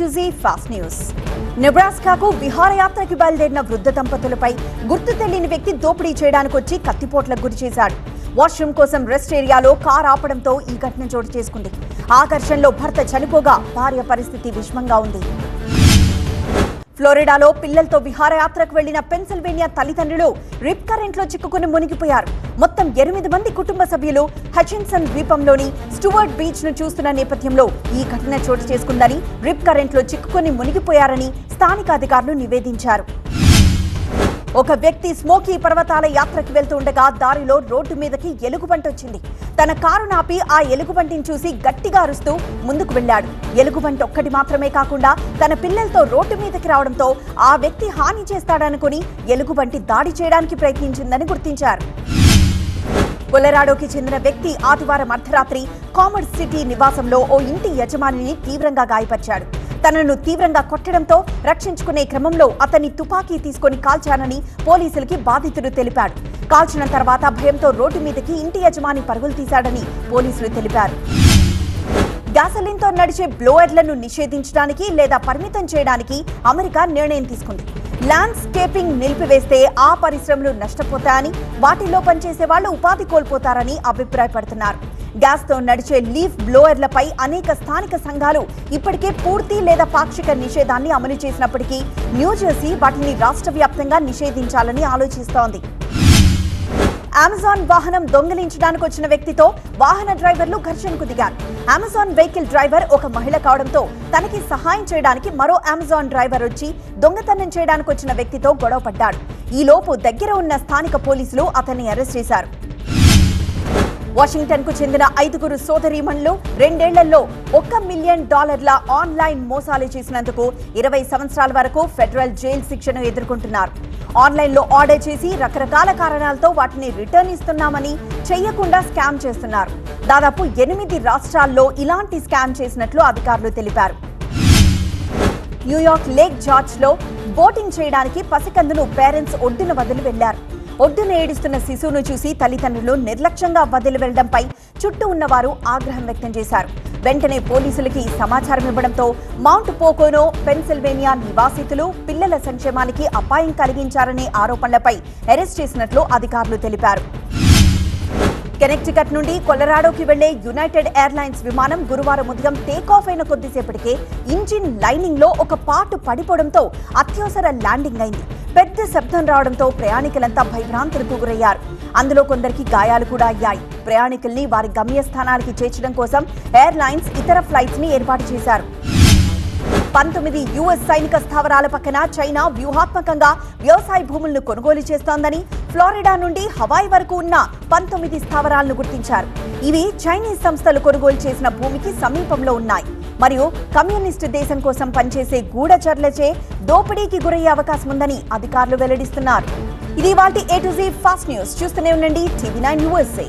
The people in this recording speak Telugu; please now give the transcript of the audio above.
to Z Fast News. నెబ్రాస్కాకు విహారయాత్రకి బయలుదేరిన వృద్ధ దంపతులపై గుర్తు తెలియని వ్యక్తి దోపిడీ చేయడానికి వచ్చి కత్తిపోట్లకు గురి చేశాడు. వాష్రూమ్ కోసం రెస్ట్ ఏరియాలో కార్ ఆపడంతో ఈ ఘటన చోటు చేసుకుంది. ఆకర్షణలో భర్త చనిపోగా భార్య పరిస్థితి విషమంగా ఉంది. ఫ్లోరిడాలో పిల్లలతో విహారయాత్రకు వెళ్లిన పెన్సిల్వేనియా తల్లిదండ్రులు రిప్ కరెంట్లో చిక్కుకుని మునిగిపోయారు. మొత్తం 8 మంది కుటుంబ సభ్యులు హచిన్సన్ ద్వీపంలోని స్టూవర్ట్ బీచ్ ను చూస్తున్న నేపథ్యంలో ఈ ఘటన చోటు చేసుకుందని, రిప్ కరెంట్లో చిక్కుకుని మునిగిపోయారని స్థానిక అధికారులు నివేదించారు. ఒక వ్యక్తి స్మోకీ పర్వతాల యాత్రకు వెళ్తూ ఉండగా దారిలో రోడ్డు మీదకి ఎలుగుబంటి వచ్చింది. తన కారును ఆపి ఆ ఎలుగుబంటిని చూసి గట్టిగా అరుస్తూ ముందుకు వెళ్లాడు. ఎలుగుబంటి ఒక్కటి మాత్రమే కాకుండా తన పిల్లలతో రోడ్డు మీదకి రావడంతో ఆ వ్యక్తి హాని చేస్తాడనుకుని ఎలుగుబంటి దాడి చేయడానికి ప్రయత్నించిందని గుర్తించారు. కొలరాడోకి చెందిన వ్యక్తి ఆదివారం అర్ధరాత్రి కామర్స్ సిటీ నివాసంలో ఓ ఇంటి యజమానిని తీవ్రంగా గాయపరిచాడు. తనను తీవ్రంగా కొట్టడంతో రక్షించుకునే క్రమంలో అతన్ని తుపాకీ తీసుకుని కాల్చానని పోలీసులకి బాధితుడు తెలిపాడు. కాల్చిన తర్వాత భయంతో రోడ్డు మీదకి ఇంటి యజమాని పరుగులు తీశాడని పోలీసులు తెలిపారు. గ్యాసోలిన్తో నడిచే బ్లోయర్లను నిషేధించడానికి లేదా పరిమితం చేయడానికి అమెరికా నిర్ణయం తీసుకుంది. ల్యాండ్స్కేపింగ్ నిలిపివేస్తే ఆ పరిశ్రమలు నష్టపోతాయని, వాటిలో పనిచేసే వాళ్లు ఉపాధి కోల్పోతారని అభిప్రాయపడుతున్నారు. గ్యాస్తో నడిచే లీఫ్ బ్లోయర్లపై అనేక స్థానిక సంఘాలు ఇప్పటికే పూర్తి లేదా పాక్షిక నిషేధాన్ని అమలు చేసినప్పటికీ న్యూజెర్సీ వాటిని రాష్ట్ర వ్యాప్తంగా నిషేధించాలని ఆలోచిస్తోంది. అమెజాన్ వాహనం దొంగిలించడానికి వచ్చిన వ్యక్తితో వాహన డ్రైవర్లు ఘర్షణకు దిగారు. అమెజాన్ వెహికల్ డ్రైవర్ ఒక మహిళ కావడంతో తనకి సహాయం చేయడానికి మరో అమెజాన్ డ్రైవర్ వచ్చి దొంగతనం చేయడానికి వచ్చిన వ్యక్తితో గొడవపడ్డాడు. ఈలోపు దగ్గర ఉన్న స్థానిక పోలీసులు అతన్ని అరెస్ట్ చేశారు. వాషింగ్టన్ కు చెందిన 5 సోదరీమణులు 2 ఏళ్లలో $1 మిలియన్ ఆన్లైన్ మోసాలు చేసినందుకు 20 సంవత్సరాల వరకు ఫెడరల్ జైలు శిక్షను ఎదుర్కొంటున్నారు. ఆన్లైన్లో ఆర్డర్ చేసి రకరకాల కారణాలతో వాటిని రిటర్న్ ఇస్తున్నామని చెయ్యకుండా స్కామ్ చేస్తున్నారు. దాదాపు 8 రాష్ట్రాల్లో ఇలాంటి స్కామ్ చేసినట్లు అధికారులు తెలిపారు. న్యూయార్క్ లేక్ జార్జ్ లో బోటింగ్ చేయడానికి పసికందును పేరెంట్స్ ఒడ్డున వదిలి వెళ్లారు. ఒడ్డున ఏడుస్తున్న శిశువును చూసి తల్లిదండ్రులు నిర్లక్ష్యంగా వదిలి వెళ్లడంపై చుట్టూ ఉన్నవారు ఆగ్రహం వ్యక్తం చేశారు. వెంటనే పోలీసులకి సమాచారం ఇవ్వడంతో మౌంట్ పోకోనో పెన్సిల్వేనియా నివాసితులు పిల్లల సంక్షేమానికి అపాయం కలిగించారనే ఆరోపణలపై అరెస్ట్ చేసినట్లు అధికారులు తెలిపారు. కెనెక్టికట్ నుండి కొలరాడోకి వెళ్లే యునైటెడ్ ఎయిర్లైన్స్ విమానం గురువారం ఉదయం టేకాఫ్ అయిన కొద్దిసేపటికే ఇంజిన్ లైనింగ్ లో ఒక పార్ట్ పడిపోవడంతో అత్యవసర ల్యాండింగ్ అయింది. పెద్ద శబ్దం రావడంతో ప్రయాణికులంతా భయభ్రాంతులకు గురయ్యారు. అందులో కొందరికి గాయాలు కూడా అయ్యాయి. ప్రయాణికుల్ని వారి గమ్యస్థానానికి చేర్చడం కోసం ఎయిర్లైన్స్ ఇతర ఫ్లైట్స్ ని ఏర్పాటు చేశారు. 19 యుఎస్ సైనిక స్థావరాల పక్కన చైనా వ్యూహాత్మకంగా వ్యవసాయ భూములను కొనుగోలు చేస్తోందని, ఫ్లోరిడా నుండి హవాయి వరకు ఉన్న 19 స్థావరాలను గుర్తించారు. ఇవి చైనీస్ సంస్థలు కొనుగోలు చేసిన భూమికి సమీపంలో ఉన్నాయి మరియు కమ్యూనిస్టు దేశం కోసం పనిచేసే గూఢచర్లచే దోపిడీకి గురయ్యే అవకాశం ఉందని అధికారులు వెల్లడిస్తున్నారు. ఇది ఇవాల్టి A to Z fast news. చూస్తూనే ఉండండి TV9 USA.